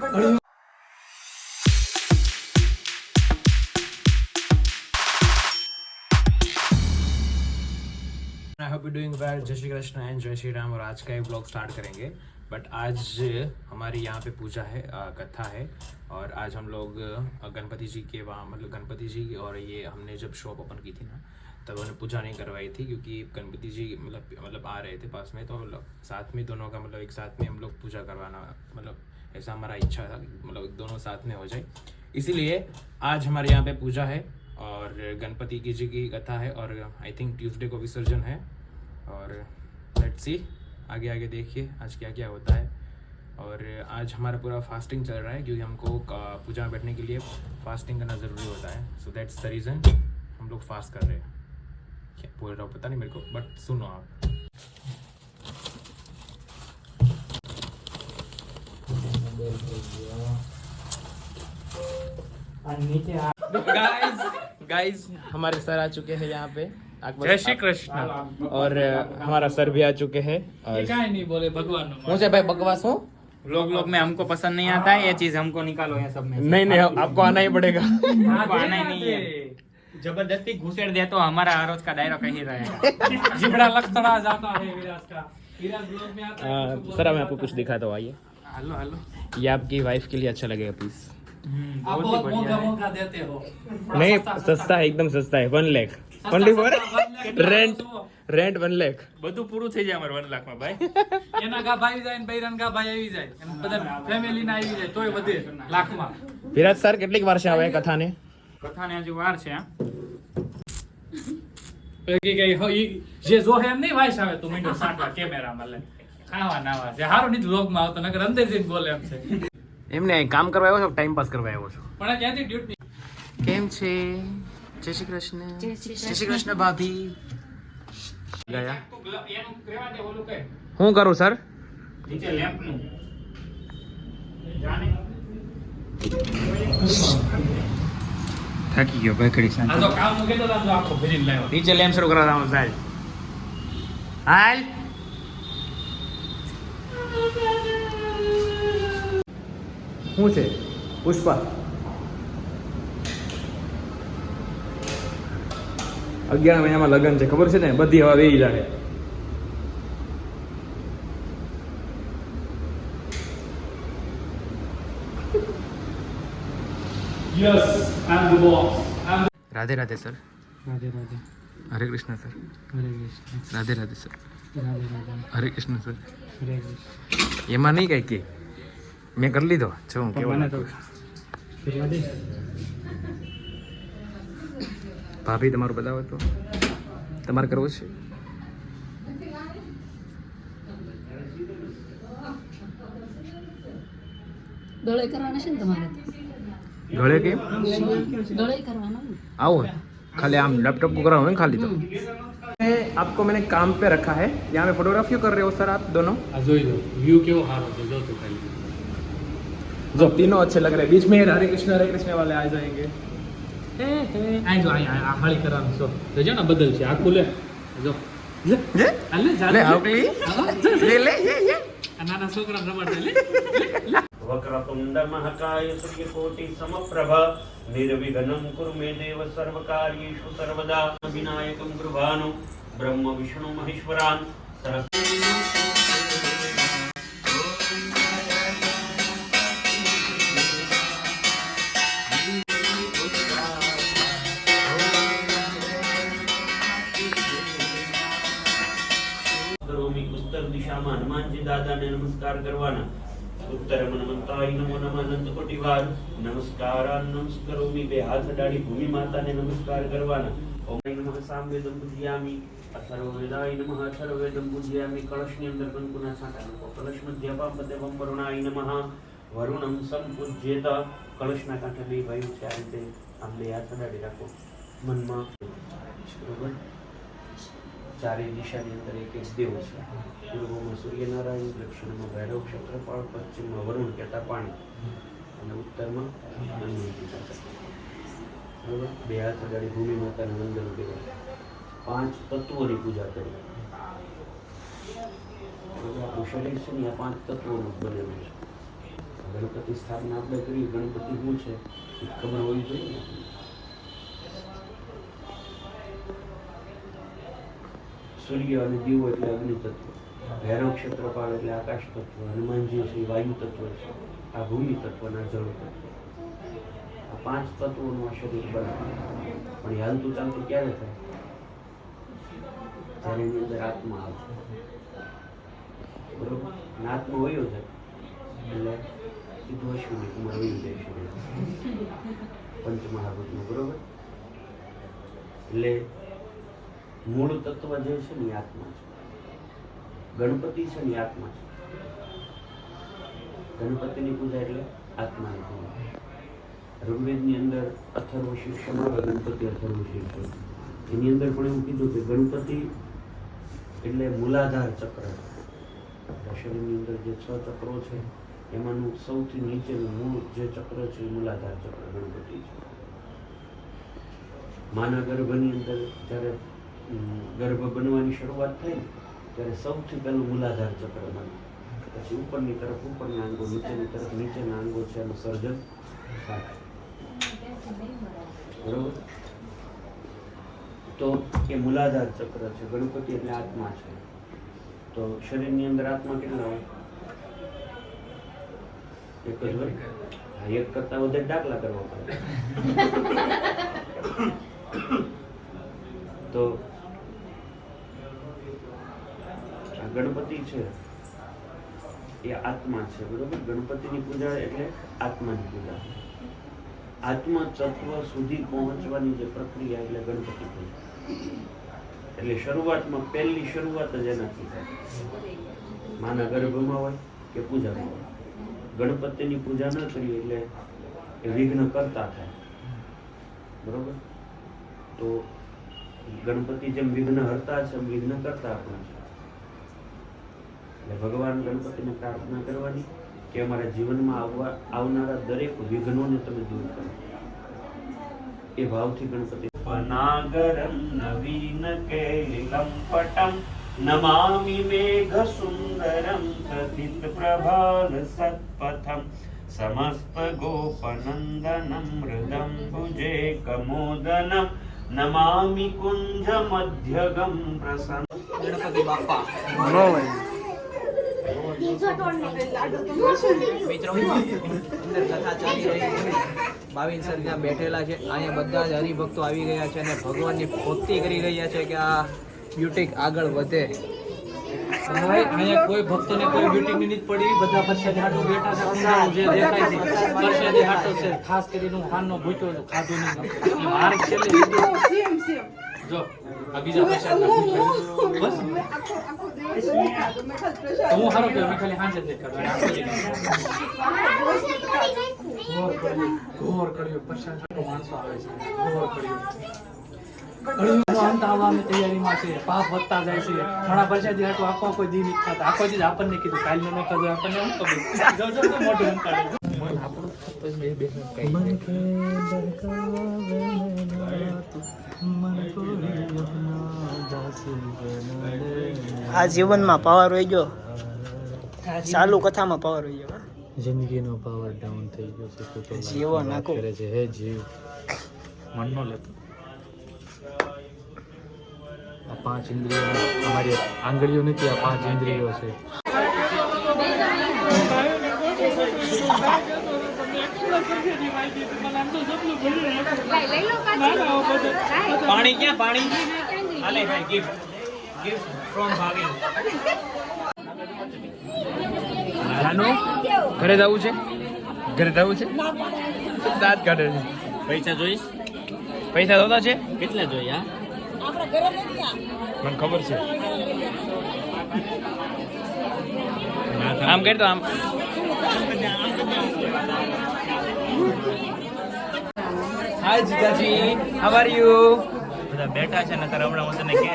I hope you doing well. जय Shri Krishna and जय श्री राम। और आज का ये ब्लॉग स्टार्ट करेंगे, बट आज हमारी यहाँ पे पूजा है, कथा है। और आज हम लोग गणपति जी के वहाँ, मतलब गणपति जी, और ये हमने जब शॉप ओपन की थी ना, तब उन्हें पूजा नहीं करवाई थी, क्योंकि गणपति जी मतलब आ रहे थे पास में, तो मतलब साथ में दोनों का, मतलब एक साथ में हम लोग पूजा करवाना, मतलब ऐसा हमारा इच्छा था, मतलब दोनों साथ में हो जाए। इसीलिए आज हमारे यहाँ पे पूजा है और गणपति जी की कथा है, और आई थिंक ट्यूसडे को विसर्जन है। और लेट्स सी, आगे आगे देखिए आज क्या क्या होता है। और आज हमारा पूरा फास्टिंग चल रहा है, क्योंकि हमको पूजा में बैठने के लिए फास्टिंग करना ज़रूरी होता है। सो दैट्स द रीज़न हम लोग फास्ट कर रहे हैं। क्या बोल रहा हूँ पता नहीं मेरे को, बट सुनो आप। गाइस हमारे सर आ चुके हैं यहाँ पे। जय श्री कृष्ण। और हमारा सर भी आ चुके हैं। नहीं बोले भगवान मुझे भाई बकवास हूँ, लोग में हमको पसंद नहीं आता है ये चीज, हमको निकालो ये सब में। नहीं आपको आना ही पड़ेगा। हमको आना ही नहीं है, जबरदस्ती घुसेड़ दे तो हमारा रोज का दायरा कहीं रहेगा। जिबड़ा लक्षणा जाता है विराज का, विराज ब्लॉग में आता है। सर मैं आपको कुछ दिखाता हूँ, आइए। हेलो ये आपकी वाइफ के लिए अच्छा लगेगा प्लीज। आप बहुत मौका देते हो। नहीं सस्ता है, एकदम सस्ता है। 1 lakh only for rent 1 lakh બધું પૂરું થઈ જાય અમારે 1 લાખમાં ભાઈ। એના ગા ભાઈ જાય ને બૈરાન ગા ભાઈ આવી જાય, એમ બધા ફેમિલી ના આવી જાય તોય વધે લાખમાં। વિરાજ સર કેટલીક વાર છે આવે કથાને? કથાને હજુ વાર છે। જે જો હે એમ નહીં વાઈસ આવે તો મીંડો સાટવા કેમેરામાં લે ખાવા નાવા જે હારો નહીં વ્લોગમાં આવતો, નકર અંદર જઈને બોલે એમ છે। એમને કામ કરવા આવ્યો છો, ટાઈમ પાસ કરવા આવ્યો છો? પણ આ ક્યાંથી ડ્યુટી કેમ છે? જય શ્રી કૃષ્ણ। જય શ્રી કૃષ્ણ ભાભી। ગયા એનું કહેવા દે ઓલું કે હું કરું સર? નીચે લેમ્પનું જાને થાકી ગયો ભાઈ ખડી સાંજ। આ તો કામ મૂકે તો આમ આખો ભરીને લાવ્યો। નીચે લેમ્પ શરૂ કરવા દાવ સાહેબ। હાલ શું છે પુષ્પા? 11 મહિનામાં લગ્ન છે, ખબર છે ને? બધી હવા વેઈ જાય। Yes I am the boss. Radhe Radhe sir. Radhe Radhe. Hare Krishna sir. Hare Krishna. Radhe Radhe sir. Radhe Radhe. Hare Krishna sir. હરે કૃષ્ણ। એમાં નહીં કઈ કે મેં કરી લીધો છો હું કેવો મને તો ફેરવા દે। ભાભી તમારું બતાવો તો, તમારે કરવું છે? ગળે કરવાના છે ને તમારે? ગળે કેમ? ગળે કરવાના ને। आओ खाली आम लैपटॉप को करा हुआ है खाली। तो आपको मैंने काम पे रखा है, यहाँ पे फोटोग्राफी कर रहे हो सर आप दोनों? આ જોઈ લો વ્યૂ કેવો સારો છે, જો તું ખાલી जो तीनों अच्छे लग रहे हैं। बीच में हरे कृष्ण वाले आ जाएंगे। આ જો આ હાળી કરવાનું છો તો જો ને બદલ છે આ ખુલે જો ये હાલે જા ले आओ ये ले ये આ નાના છોકરા રમાડે લે वक्रतुंड महाकाय सूर्यकोटि समप्रभ निर्विघ्नं कुरु मे देव सर्वकार्येषु सर्वदा विनायकं गृहाणो ब्रह्म विष्णु महेश्वरान् उत्तर दिशाમાં હનુમાનજી દાદાને નમસ્કાર કરવાના। उत्तर मनमंताय नमो नमः अनंत कोटि वार नमस्कारान् नमस्करोमि। बे हाथ अडाड़ी भूमि माता ने नमस्कार करवाना। ओम नमः सामवेदं पूजयामि। अथर्ववेदाय नमः अथर्ववेदं पूजयामि। कलशની અંદર કંકુના છાંટા નાખો। કલશ મધ્યપાપદેવં વરુણાય નમઃ વરુણં સંપૂજ્યેત। કલશના કાંઠે બે ભાઈઓ છે, આ રીતે આમ બે હાથ અડાડી રાખો મનમાં, બરોબર? ચારે દિશાની અંદર એક એક દેવ છે। પૂર્વમાં સૂર્યનારાયણ, દક્ષિણમાં ભૈરવ ક્ષેત્રપાળ, પશ્ચિમમાં વરુણ કહેતા પાણી, અને ઉત્તરમાં હનુમાનજી દાદા, બરોબર? બે હાથ અગાડી ભૂમિ માતાને વંદન કર્યા। 5 તત્વોની પૂજા કરી, બરોબર? આપણું શરીર છે ને આ 5 તત્વોનું બનેલું છે। ગણપતિ સ્થાપના આપણે કરી, ગણપતિ શું છે એ ખબર હોવી જોઈએ ને. સૂર્ય અને દીવો એટલે અગ્નિ તત્વ, ભૈરવ ક્ષેત્રપાળ એટલે આકાશ તત્વ, હનુમાનજી છે એ વાયુ તત્વ છે, આ ભૂમિ તત્વ અને આ જળ તત્વ. આ 5 તત્વોનું આ શરીર બને. પણ એ હાલતું ચાલતું ક્યારે થાય? જ્યારે એની અંદર આત્મા આવે. બરોબર? અને આત્મા વયો જાય એટલે સીધું અશ્વિની કુમાર વયું જાય શરીર પંચમહાભૂતનું. બરોબર? એટલે મૂળ તત્વ જે છે ને એ આત્મા છે. ગણપતિ છે ને એ આત્મા છે. ગણપતિની પૂજા એટલે આત્માની પૂજા. ઋગ્વેદની અંદર અથર્વ શીર્ષણ આવે, ગણપતિ અથર્વ શીર્ષણ. એની અંદર પણ એવું કીધું કે ગણપતિ એટલે મૂલાધાર ચક્ર. શરીરની અંદર જે 6 ચક્રો છે એમાંનું સૌથી નીચેનું મૂળ જે ચક્ર છે એ મૂલાધાર ચક્ર ગણપતિ છે. માના ગર્ભની અંદર જ્યારે ગર્ભ બનવાની શરૂઆત થઈ ત્યારે સૌથી પહેલું મૂલાધાર ચક્ર બને. પછી ઉપરની તરફ ઉપરના અંગો, નીચેની તરફ નીચેના અંગો છે એનું સર્જન થાય. બરોબર? તો એ મૂલાધાર ચક્ર છે. ગણપતિ એટલે આત્મા છે. તો શરીરની અંદર આત્મા કેટલા હોય? એક જ હોય. હા, એક કરતા વધારે દાખલા કરવા પડે. તો આ ગણપતિ છે એ આત્મા છે. બરોબર? ગણપતિની પૂજા એટલે આત્માની પૂજા. આત્મા તત્વ સુધી પહોંચવાની જે પ્રક્રિયા એટલે ગણપતિ પૂજા. એટલે શરૂઆતમાં પહેલી શરૂઆત જ એનાથી થાય. માના ગર્ભમાં હોય કે પૂજામાં હોય. ગણપતિની પૂજા ન કરીએ એટલે એ વિઘ્ન કરતા થાય. બરોબર? તો ગણપતિ જેમ વિઘ્ન હરતા છે એમ વિઘ્ન કરતા પણ છે. એટલે ભગવાન ગણપતિને પ્રાર્થના કરવાની કે અમારા જીવનમાં આવનારા દરેક વિઘ્નોને તમે દૂર કરો. એ ભાવથી ગણપતિ નાગરમ નવીન કેલિકમ પટમ નમામિ મેઘ સુંદરમ પ્રતિત પ્રભાલ સત્પથમ સમસ્ત ગોપનંદનમ હૃદમ ભુજે કમોદનમ નમામિ કુંજ મધ્યગમ પ્રસન્ન. ગણપતિ બાપા મિત્રો અંદર કથા ચાલી રહી છે. ભાવિન સર ત્યાં બેઠેલા છે. અહીંયા બધા જ હરિભક્તો આવી ગયા છે અને ભગવાનની ભક્તિ કરી રહ્યા છે કે આ બ્યુટિક આગળ વધે. અહીંયા કોઈ ભક્તોને કોઈ બ્યુટિકની નીત પડી, બધા પરસાદી હાટો બેઠા છે. અંધારું જે દેખાય છે પરસાદી હાટો છે. ખાસ કરીને હું ખાનનો ભૂખ્યો છું, ખાધું નહીં. મારે છેલ્લે જો આ બીજા પરસાદના ભૂખ્યો બસ તો હું હારો કે મેં ખાલી હાંજે જ નહીં ખાધું. ઘોર કર્યો પરસાદ માણસો આવે છે. ઘોર કર્યો કળિયુગનો અંત આવવાની તૈયારીમાં છે. પાપ વધતા જાય છે. ઘણા પરસાદી હાટો આખો કોઈ દી નથી ખાતા. આખો દી આપણને કીધું કાલનો ન ખાધું, આપણને શું ખબર. જો જો તો મોઢું અંકાડે આપણું તો બે બે કઈ આ જીવનમાં પાવર હોય ગયો, ચાલુ કથામાં પાવર હોય ગયો. જિંદગીનો પાવર ડાઉન થઈ ગયો છે. તો જીવન આખું કરે છે. હે જીવ મનનો લેતો. આ 5 ઇન્દ્રિયો અમારી આંગળીઓ નથી, આ 5 ઇન્દ્રિયો છે. પાણી ક્યાં? પાણી હાલે ભાઈ. Gift gift from Bhavin. જાનો ઘરે જવું છે? ઘરે જવું છે? દાંત કાઢે છે. પૈસા જોઈશ? પૈસા જોતા છે? કેટલા જોઈએ? મને ખબર છે. આમ કરી તો આમ. હાય જીજાજી, હાઉ આર યુ? બધા બેઠા છે ને હમણાં હું તને કે